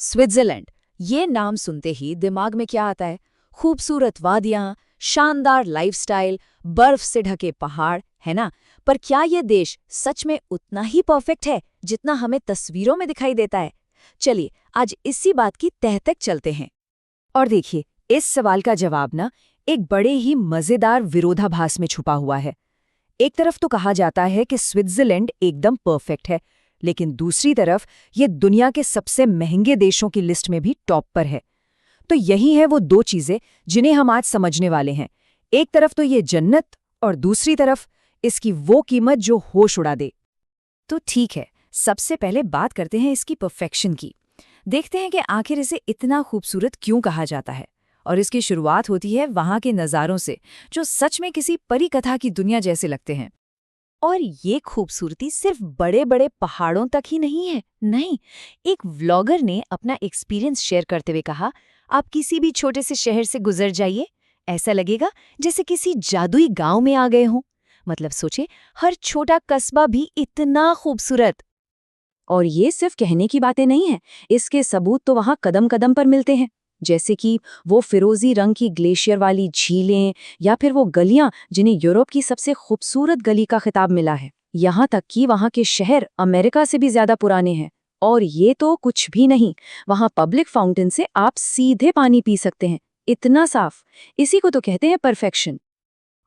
Switzerland, ये नाम सुनते ही दिमाग में क्या आता है? खूबसूरत वादियां, शानदार लाइफस्टाइल, बर्फ से ढके पहाड़, है ना? पर क्या ये देश सच में उतना ही परफेक्ट है जितना हमें तस्वीरों में दिखाई देता है? चलिए आज इसी बात की तह तक चलते हैं। और देखिए, इस सवाल का जवाब ना एक बड़े ही मजेदार विरोधाभास में छुपा हुआ है। एक तरफ तो कहा जाता है कि स्विट्जरलैंड एकदम परफेक्ट है, लेकिन दूसरी तरफ ये दुनिया के सबसे महंगे देशों की लिस्ट में भी टॉप पर है। तो यही है वो दो चीजें जिन्हें हम आज समझने वाले हैं। एक तरफ तो ये जन्नत और दूसरी तरफ इसकी वो कीमत जो होश उड़ा दे। तो ठीक है, सबसे पहले बात करते हैं इसकी परफेक्शन की। देखते हैं कि आखिर इसे इतना खूबसूरत क्यों कहा जाता है। और इसकी शुरुआत होती है वहां के नज़ारों से, जो सच में किसी परी कथा की दुनिया जैसे लगते हैं। और ये खूबसूरती सिर्फ बड़े बड़े पहाड़ों तक ही नहीं है। नहीं, एक व्लॉगर ने अपना एक्सपीरियंस शेयर करते हुए कहा, आप किसी भी छोटे से शहर से गुजर जाइए, ऐसा लगेगा जैसे किसी जादुई गांव में आ गए हों। मतलब सोचे, हर छोटा कस्बा भी इतना खूबसूरत। और ये सिर्फ कहने की बातें नहीं है, इसके सबूत तो वहां कदम कदम पर मिलते हैं। जैसे कि वो फिरोजी रंग की ग्लेशियर वाली झीलें, या फिर वो गलियां जिन्हें यूरोप की सबसे खूबसूरत गली का खिताब मिला है। यहाँ तक कि वहाँ के शहर अमेरिका से भी ज्यादा पुराने हैं। और ये तो कुछ भी नहीं, वहाँ पब्लिक फाउंटेन से आप सीधे पानी पी सकते हैं, इतना साफ। इसी को तो कहते हैं परफेक्शन।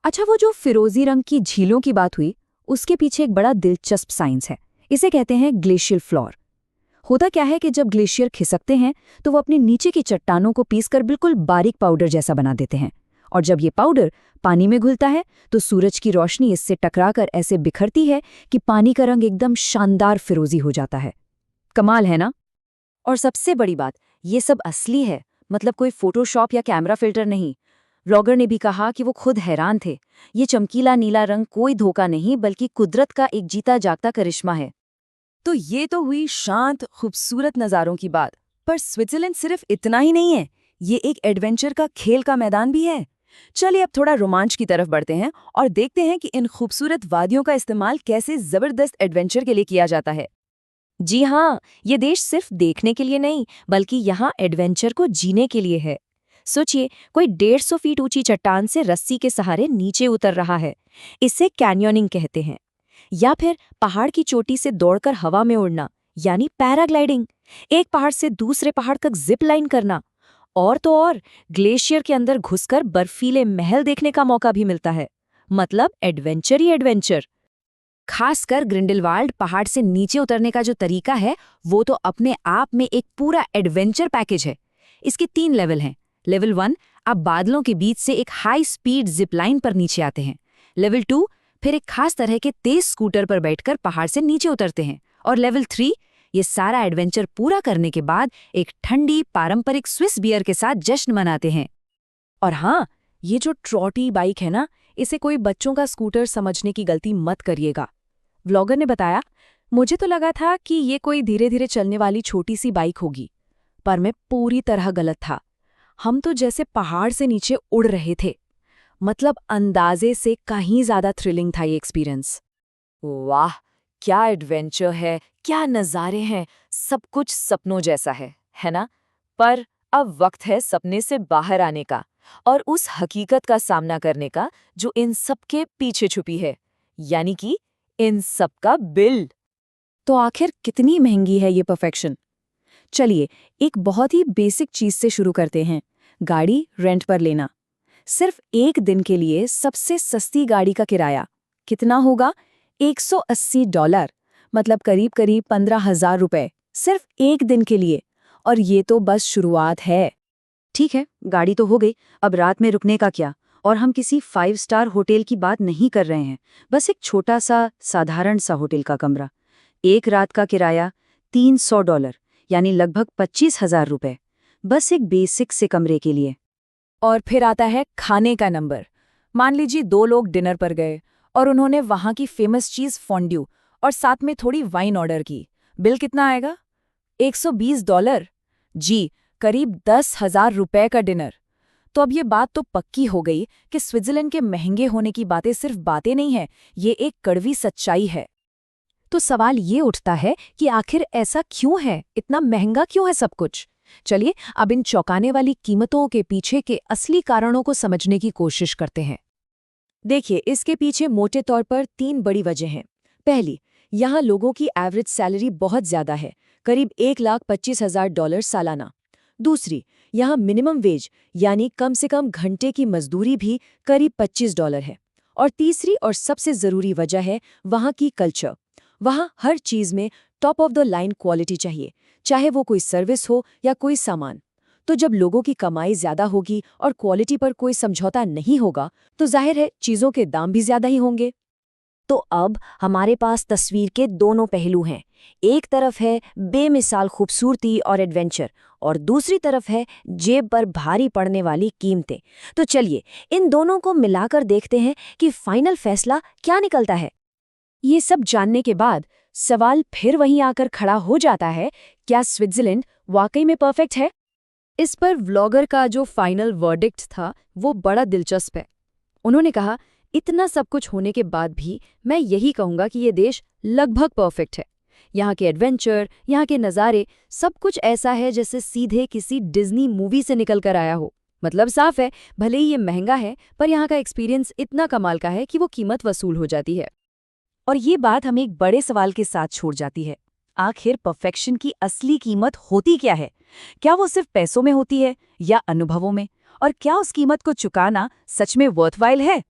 अच्छा, वो जो फिरोजी रंग की झीलों की बात हुई, उसके पीछे एक बड़ा दिलचस्प साइंस है। इसे कहते हैं ग्लेशियल फ्लोर। होता क्या है कि जब ग्लेशियर खिसकते हैं तो वो अपने नीचे की चट्टानों को पीसकर बिल्कुल बारीक पाउडर जैसा बना देते हैं। और जब ये पाउडर पानी में घुलता है तो सूरज की रोशनी इससे टकराकर ऐसे बिखरती है कि पानी का रंग एकदम शानदार फिरोजी हो जाता है। कमाल है ना? और सबसे बड़ी बात, ये सब असली है, मतलब कोई फोटोशॉप या कैमरा फिल्टर नहीं। व्लॉगर ने भी कहा कि वो खुद हैरान थे। ये चमकीला नीला रंग कोई धोखा नहीं, बल्कि कुदरत का एक जीता जागता करिश्मा है। तो ये तो हुई शांत खूबसूरत नज़ारों की बात, पर स्विट्जरलैंड सिर्फ इतना ही नहीं है, ये एक एडवेंचर का खेल का मैदान भी है। चलिए अब थोड़ा रोमांच की तरफ बढ़ते हैं और देखते हैं कि इन खूबसूरत वादियों का इस्तेमाल कैसे जबरदस्त एडवेंचर के लिए किया जाता है। जी हाँ, ये देश सिर्फ देखने के लिए नहीं, बल्कि यहाँ एडवेंचर को जीने के लिए है। सोचिए, कोई 150 फीट ऊंची चट्टान से रस्सी के सहारे नीचे उतर रहा है, इसे कैन्योनिंग कहते हैं। या फिर पहाड़ की चोटी से दौड़कर हवा में उड़ना, यानी पैराग्लाइडिंग। एक पहाड़ से दूसरे पहाड़ तक जिप लाइन करना। और तो और, ग्लेशियर के अंदर घुसकर बर्फीले महल देखने का मौका भी मिलता है। मतलब एडवेंचर ही एडवेंचर। खासकर ग्रिंडेलवाल्ड पहाड़ से नीचे उतरने का जो तरीका है, वो तो अपने आप में एक पूरा एडवेंचर पैकेज है। इसके 3 लेवल हैं। लेवल 1, आप बादलों के बीच से एक हाई स्पीड जिप लाइन पर नीचे आते हैं। लेवल 2, फिर एक खास तरह के तेज स्कूटर पर बैठकर पहाड़ से नीचे उतरते हैं। और लेवल 3, ये सारा एडवेंचर पूरा करने के बाद एक ठंडी पारंपरिक स्विस बियर के साथ जश्न मनाते हैं। और हाँ, ये जो ट्रॉटी बाइक है ना, इसे कोई बच्चों का स्कूटर समझने की गलती मत करिएगा। व्लॉगर ने बताया, मुझे तो लगा था कि ये कोई धीरे धीरे चलने वाली छोटी सी बाइक होगी, पर मैं पूरी तरह गलत था। हम तो जैसे पहाड़ से नीचे उड़ रहे थे। मतलब अंदाजे से कहीं ज्यादा थ्रिलिंग था ये एक्सपीरियंस। वाह, क्या एडवेंचर है, क्या नज़ारे हैं, सब कुछ सपनों जैसा है ना? पर अब वक्त है सपने से बाहर आने का और उस हकीकत का सामना करने का जो इन सब के पीछे छुपी है, यानी कि इन सब का बिल। तो आखिर कितनी महंगी है ये परफेक्शन? चलिए, एक बहुत ही बेसिक चीज से शुरू करते हैं। गाड़ी रेंट पर लेना। सिर्फ एक दिन के लिए सबसे सस्ती गाड़ी का किराया कितना होगा? $180, मतलब करीब करीब 15,000 रुपए, सिर्फ एक दिन के लिए। और ये तो बस शुरुआत है। ठीक है, गाड़ी तो हो गई, अब रात में रुकने का क्या? और हम किसी 5 स्टार होटल की बात नहीं कर रहे हैं, बस एक छोटा सा साधारण सा होटल का कमरा। एक रात का किराया $300, यानी लगभग 25,000 रुपए, बस एक बेसिक से कमरे के लिए। और फिर आता है खाने का नंबर। मान लीजिए 2 लोग डिनर पर गए और उन्होंने वहां की फेमस चीज फोंड्यू और साथ में थोड़ी वाइन ऑर्डर की। बिल कितना आएगा? $120। जी, करीब 10,000 रुपए का डिनर। तो अब ये बात तो पक्की हो गई कि स्विट्जरलैंड के महंगे होने की बातें सिर्फ बातें नहीं हैं, ये एक कड़वी सच्चाई है। तो सवाल ये उठता है कि आखिर ऐसा क्यों है, इतना महंगा क्यों है सब कुछ। चलिए अब इन चौंकाने वाली कीमतों के पीछे के असली कारणों को समझने की कोशिश करते हैं। देखिए, इसके पीछे मोटे तौर पर 3 बड़ी वजह हैं। पहली, यहाँ लोगों की एवरेज सैलरी बहुत ज्यादा है, करीब $1,25,000 सालाना। दूसरी, यहाँ मिनिमम वेज यानी कम से कम घंटे की मजदूरी भी करीब $25 है। और तीसरी और सबसे ज़रूरी वजह है वहाँ की कल्चर। वहाँ हर चीज़ में top of the line quality चाहिए, चाहे वो कोई सर्विस हो या कोई सामान। तो जब लोगों की कमाई ज़्यादा होगी और क्वालिटी पर कोई समझौता नहीं होगा, तो जाहिर है चीज़ों के दाम भी ज़्यादा ही होंगे। तो अब हमारे पास तस्वीर के दोनों पहलू हैं। एक तरफ है बेमिसाल खूबसूरती और एडवेंचर, और दूसरी तरफ है जेब पर भारी पड़ने वाली कीमतें। तो चलिए इन दोनों को मिलाकर देखते हैं कि फाइनल फैसला क्या निकलता है। ये सब जानने के बाद सवाल फिर वहीं आकर खड़ा हो जाता है, क्या स्विट्जरलैंड वाकई में परफेक्ट है? इस पर व्लॉगर का जो फाइनल वर्डिक्ट था वो बड़ा दिलचस्प है। उन्होंने कहा, इतना सब कुछ होने के बाद भी मैं यही कहूँगा कि ये देश लगभग परफेक्ट है। यहाँ के एडवेंचर, यहाँ के नज़ारे, सब कुछ ऐसा है जैसे सीधे किसी डिज्नी मूवी से निकल कर आया हो। मतलब साफ है, भले ही ये महंगा है, पर यहाँ का एक्सपीरियंस इतना कमाल का है कि वो कीमत वसूल हो जाती है। और ये बात हमें एक बड़े सवाल के साथ छोड़ जाती है। आखिर परफेक्शन की असली कीमत होती क्या है? क्या वो सिर्फ पैसों में होती है या अनुभवों में? और क्या उस कीमत को चुकाना सच में वर्थवाइल है?